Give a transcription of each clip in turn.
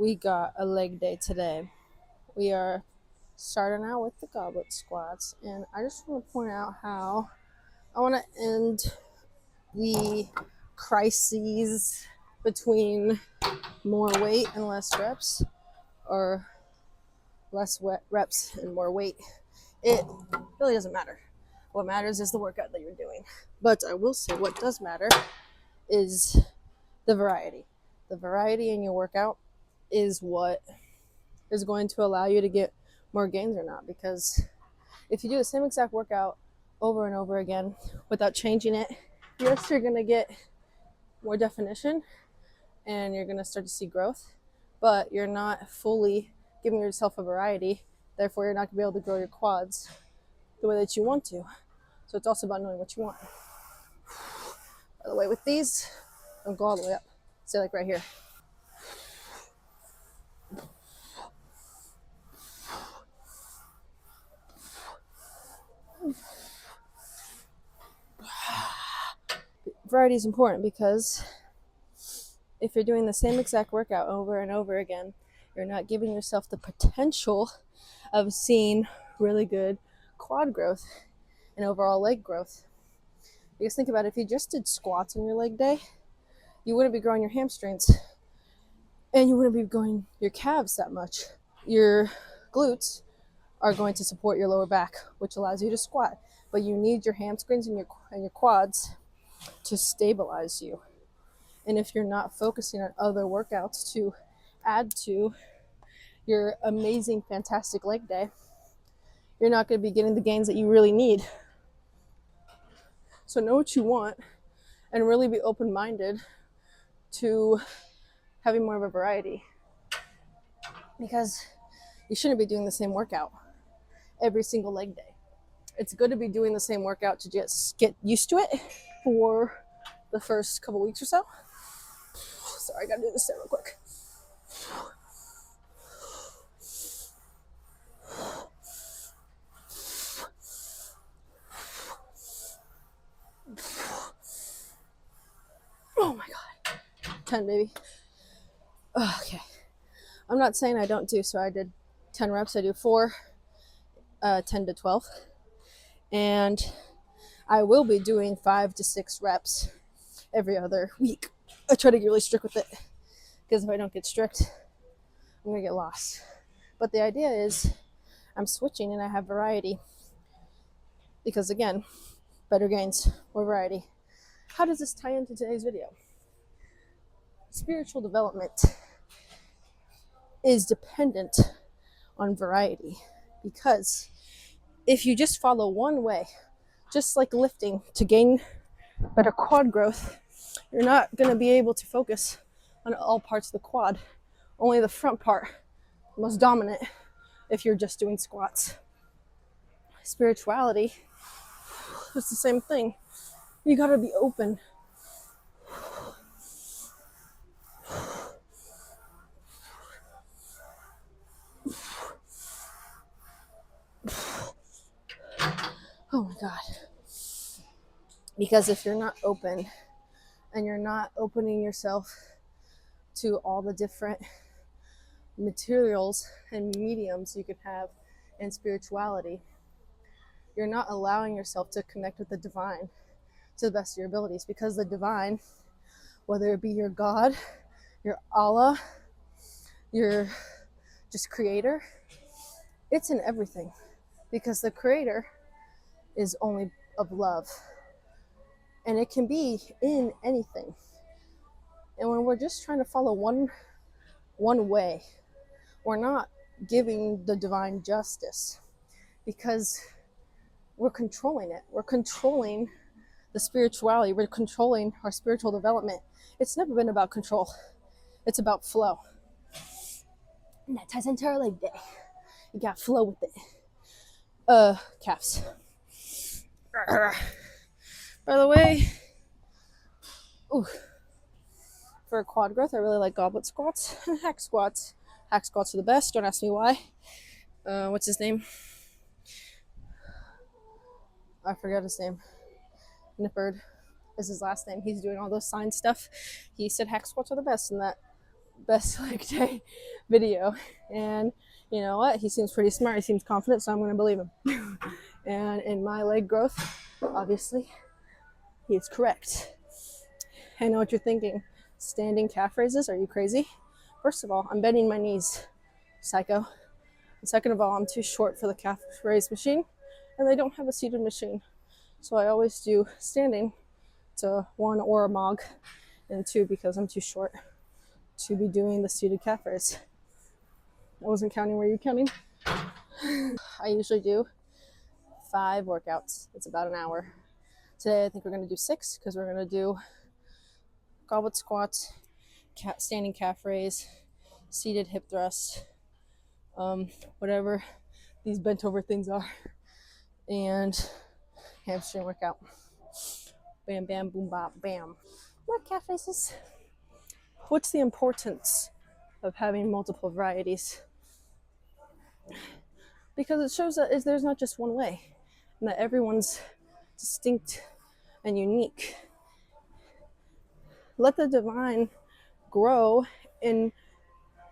We got a leg day today. We are starting out with the goblet squats, and I just want to point out how I want to end the crises between more weight and less reps, or less reps and more weight. It really doesn't matter. What matters is the workout that you're doing. But I will say what does matter is the variety. The variety in your workout is what is going to allow you to get more gains or not. Because if you do the same exact workout over and over again without changing it, yes, you're going to get more definition and you're going to start to see growth, but you're not fully giving yourself a variety. Therefore, you're not going to be able to grow your quads the way that you want to. So it's also about knowing what you want. By the way, with these, don't go all the way up. Stay like right here. Variety is important because if you're doing the same exact workout over and over again, you're not giving yourself the potential of seeing really good quad growth and overall leg growth. Because think about it, if you just did squats on your leg day, you wouldn't be growing your hamstrings and you wouldn't be growing your calves that much. Your glutes are going to support your lower back, which allows you to squat, but you need your hamstrings and your quads to stabilize you. And if you're not focusing on other workouts to add to your amazing, fantastic leg day, you're not going to be getting the gains that you really need. So know what you want and really be open-minded to having more of a variety, because you shouldn't be doing the same workout every single leg day. It's good to be doing the same workout to just get used to it for the first couple weeks or so. Sorry, I gotta do this real quick. Oh my god. 10, baby. Okay. I'm not saying I don't do, so I did 10 reps. I do 4, 10 to 12. And I will be doing 5 to 6 reps every other week. I try to get really strict with it, because if I don't get strict, I'm gonna get lost. But the idea is I'm switching and I have variety, because again, better gains, more variety. How does this tie into today's video? Spiritual development is dependent on variety, because if you just follow one way, just like lifting to gain better quad growth, you're not going to be able to focus on all parts of the quad. Only the front part, most dominant, if you're just doing squats. Spirituality, it's the same thing. You got to be open. Oh my god. Because if you're not open and you're not opening yourself to all the different materials and mediums you could have in spirituality, you're not allowing yourself to connect with the divine to the best of your abilities. Because the divine, whether it be your God, your Allah, your just creator, it's in everything. Because the creator is only of love, and it can be in anything. And when we're just trying to follow one way, we're not giving the divine justice, because we're controlling it. We're controlling the spirituality. We're controlling our spiritual development. It's never been about control. It's about flow. And that ties into our leg day. You got flow with it. Calves. By the way, for quad growth, I really like goblet squats and hack squats. Hack squats are the best. Don't ask me why. What's his name? I forgot his name. Nippard is his last name. He's doing all those sign stuff. He said hack squats are the best, and that best leg day video. And you know what? He seems pretty smart. He seems confident, so I'm going to believe him. And in my leg growth, obviously, he is correct. I know what you're thinking. Standing calf raises? Are you crazy? First of all, I'm bending my knees, psycho. And second of all, I'm too short for the calf raise machine, and they don't have a seated machine. So I always do standing to one, or a mog, and two, because I'm too short to be doing the seated calf raise. I wasn't counting. Were you counting? I usually do 5 workouts. It's about an hour. Today I think we're going to do 6 because we're going to do goblet squats, standing calf raise, seated hip thrust, whatever these bent over things are, and hamstring workout. Bam, bam, boom, bop, bam. What calf raises? What's the importance of having multiple varieties? Because it shows that there's not just one way, and that everyone's distinct and unique. Let the divine grow in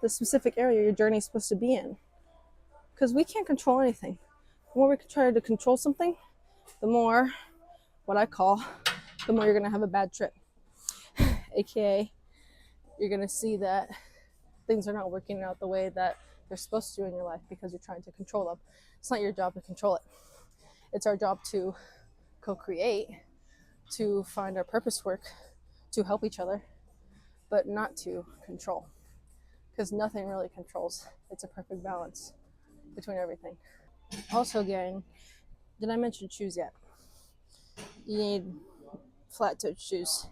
the specific area your journey is supposed to be in. Because we can't control anything. The more we try to control something, the more, what I call, the more you're going to have a bad trip. AKA, you're going to see that things are not working out the way that they're supposed to in your life because you're trying to control them. It's not your job to control it. It's our job to co-create, to find our purpose work, to help each other, but not to control. Because nothing really controls. It's a perfect balance between everything. Also, gang, did I mention shoes yet? You need flat-toed shoes.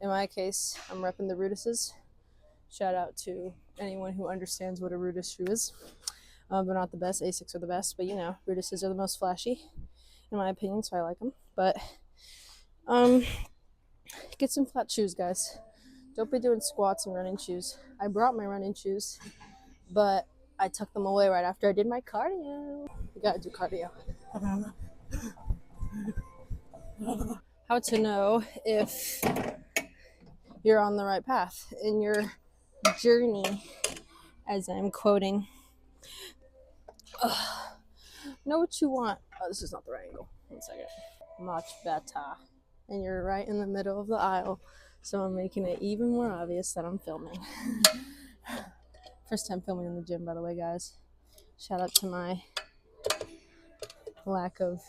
In my case, I'm repping the Rudises. Shout out to anyone who understands what a Rudis shoe is. They're not the best. Asics are the best, but you know, Rudises are the most flashy, in my opinion, so I like them. But get some flat shoes, guys. Don't be doing squats and running shoes. I brought my running shoes, but I tucked them away right after I did my cardio. You gotta do cardio. How to know if you're on the right path in your journey, as I'm quoting. Know what you want. Oh, this is not the right angle. 1 second. Much better. And you're right in the middle of the aisle, so I'm making it even more obvious that I'm filming. First time filming in the gym, by the way, guys. Shout out to my lack of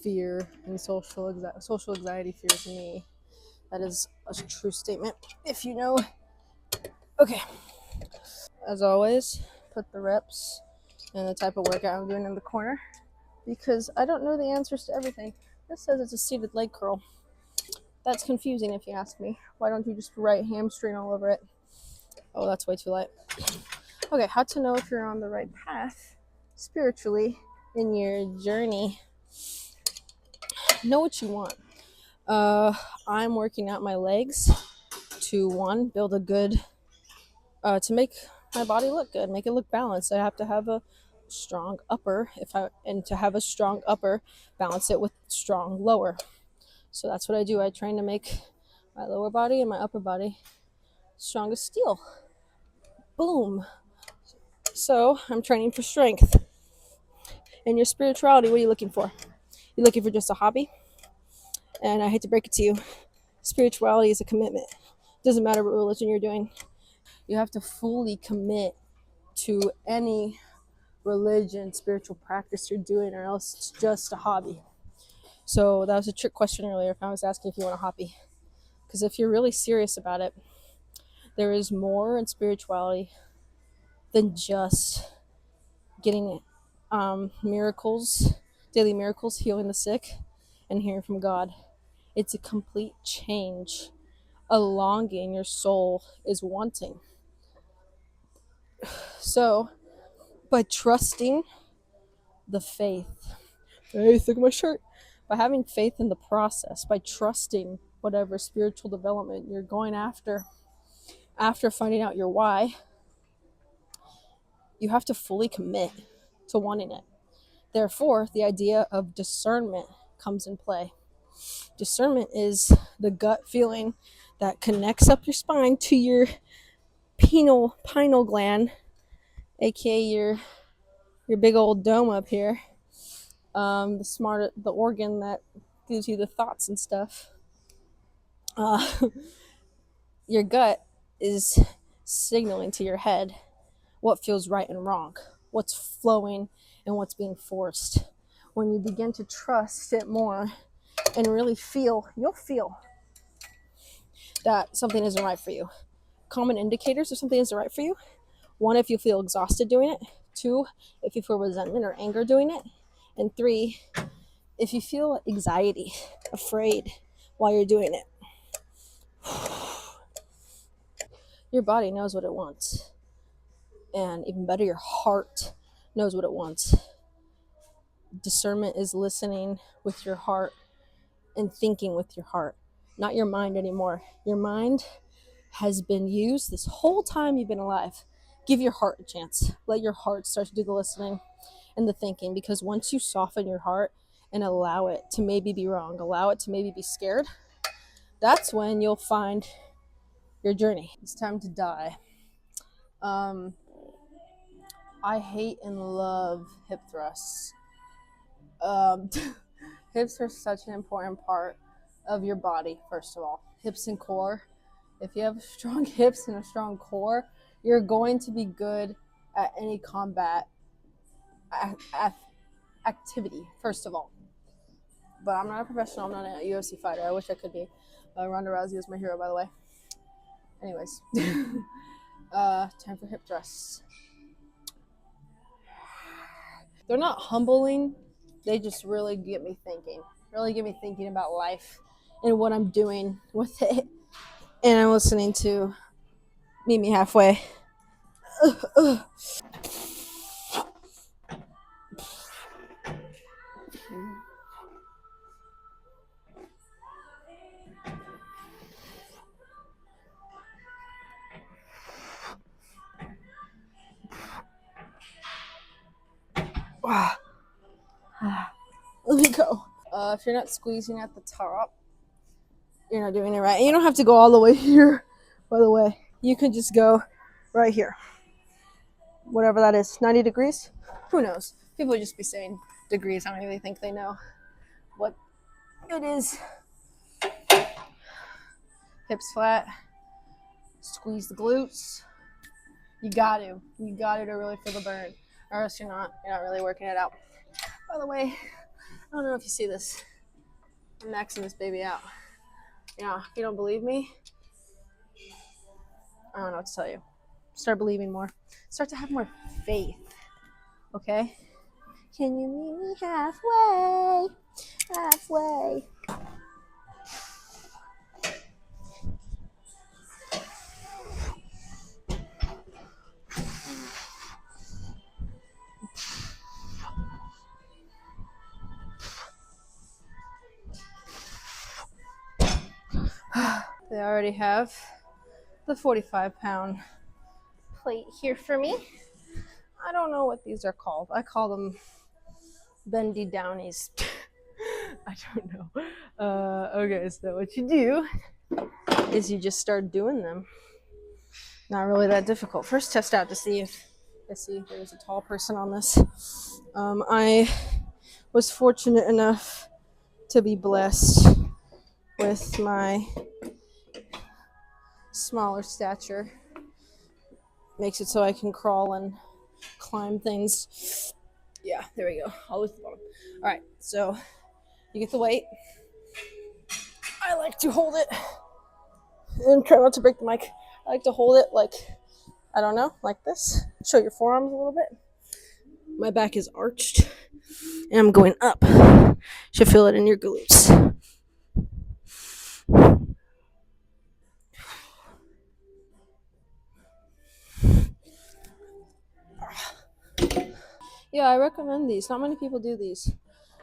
fear and social anxiety fears me. That is a true statement, if you know. Okay. As always, put the reps and the type of workout I'm doing in the corner, because I don't know the answers to everything. This says it's a seated leg curl. That's confusing if you ask me. Why don't you just write hamstring all over it? Oh, that's way too light. Okay, how to know if you're on the right path spiritually in your journey. Know what you want. I'm working out my legs to, one, build a good, to make my body look good, make it look balanced. I have to have a strong upper, and to have a strong upper, balance it with strong lower. So that's what I do. I train to make my lower body and my upper body strong as steel. Boom. So I'm training for strength. And your spirituality, what are you looking for? You're looking for just a hobby? And I hate to break it to you, spirituality is a commitment. It doesn't matter what religion you're doing. You have to fully commit to any religion, spiritual practice you're doing, or else it's just a hobby. So that was a trick question earlier if I was asking if you want a hobby. Because if you're really serious about it, there is more in spirituality than just getting miracles, daily miracles, healing the sick, and hearing from God. It's a complete change, a longing your soul is wanting. So, by trusting the faith, hey, look at my shirt. By having faith in the process, by trusting whatever spiritual development you're going after finding out your why, you have to fully commit to wanting it. Therefore, the idea of discernment comes in play. Discernment is the gut feeling that connects up your spine to your pineal gland, aka your big old dome up here, the organ that gives you the thoughts and stuff. Uh, your gut is signaling to your head what feels right and wrong, what's flowing and what's being forced. When you begin to trust it more and really feel, you'll feel that something isn't right for you. Common indicators of something isn't right for you: one, if you feel exhausted doing it; two, if you feel resentment or anger doing it; and three, if you feel anxiety, afraid while you're doing it. Your body knows what it wants, and even better, your heart knows what it wants. Discernment is listening with your heart and thinking with your heart, not your mind anymore. Your mind has been used this whole time you've been alive. Give your heart a chance. Let your heart start to do the listening and the thinking, because once you soften your heart and allow it to maybe be wrong, allow it to maybe be scared, that's when you'll find your journey. It's time to die. I hate and love hip thrusts. Um, Hips are such an important part of your body, first of all. Hips and core. If you have strong hips and a strong core, you're going to be good at any combat activity, first of all. But I'm not a professional. I'm not a UFC fighter. I wish I could be. Ronda Rousey is my hero, by the way. Anyways, time for hip thrusts. They're not humbling. They just really get me thinking. Really get me thinking about life and what I'm doing with it. And I'm listening to Meet Me Halfway. Let me go. If you're not squeezing at the top, you're not doing it right. And you don't have to go all the way here, by the way. You can just go right here. Whatever that is. 90 degrees? Who knows? People just be saying degrees. I don't really think they know what it is. Hips flat. Squeeze the glutes. You got to really feel the burn, or else you're not really working it out. By the way, I don't know if you see this. I'm maxing this baby out. Yeah, if you don't believe me, I don't know what to tell you. Start believing more. Start to have more faith. Okay? Can you meet me halfway? Halfway. They already have the 45-pound plate here for me. I don't know what these are called. I call them bendy downies. I don't know. Okay, so what you do is you just start doing them. Not really that difficult. First, test out to see if there's a tall person on this. I was fortunate enough to be blessed with my smaller stature. Makes it so I can crawl and climb things. Yeah, there we go. All the way to the bottom. All right, so you get the weight. I like to hold it and try not to break the mic. I like to hold it like, I don't know, like this. Show your forearms a little bit. My back is arched and I'm going up. You should feel it in your glutes. Yeah, I recommend these. Not many people do these.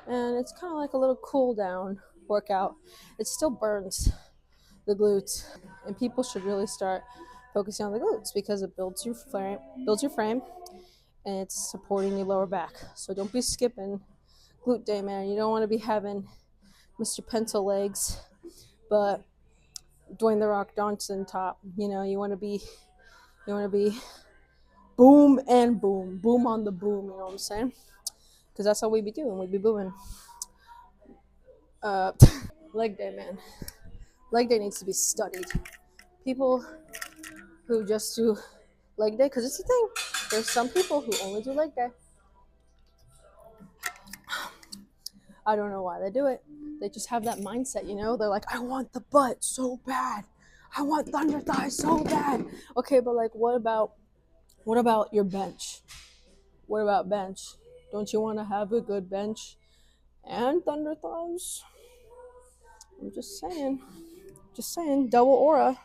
And it's kind of like a little cool down workout. It still burns the glutes. And people should really start focusing on the glutes because it builds your frame, and it's supporting your lower back. So don't be skipping glute day, man. You don't want to be having Mr. Pencil legs, but Dwayne the Rock Johnson top. You want to be You want to be boom and boom, boom on the boom, you know what I'm saying? Because that's how we be doing. We be booming. Leg day, man. Leg day needs to be studied. People who just do leg day, because it's a thing. There's some people who only do leg day. I don't know why they do it. They just have that mindset, you know? They're like, I want the butt so bad. I want thunder thighs so bad. Okay, but like, what about your bench? What about bench? Don't you want to have a good bench and thunder thighs? I'm just saying. Just saying. Double aura.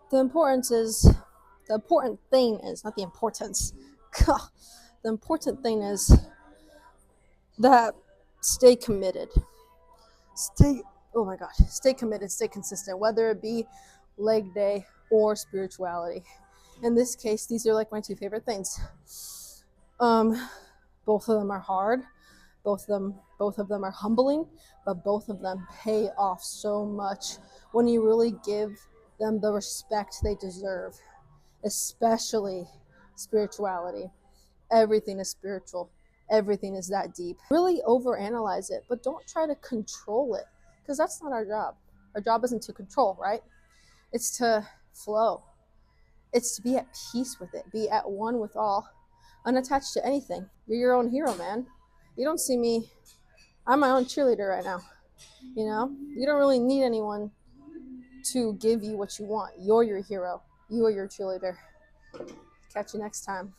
The important thing is not the importance. The important thing is that stay committed. Oh my god, stay committed, stay consistent, whether it be leg day or spirituality. In this case, these are like my two favorite things. Both of them are hard. Both of them are humbling, but both of them pay off so much when you really give them the respect they deserve, especially spirituality. Everything is spiritual. Everything is that deep. Really overanalyze it, but don't try to control it, because that's not our job. Our job isn't to control, right? It's to flow. It's to be at peace with it, be at one with all, unattached to anything. You're your own hero, man. You don't see me. I'm my own cheerleader right now. You know, you don't really need anyone to give you what you want. You're your hero. You are your cheerleader. Catch you next time.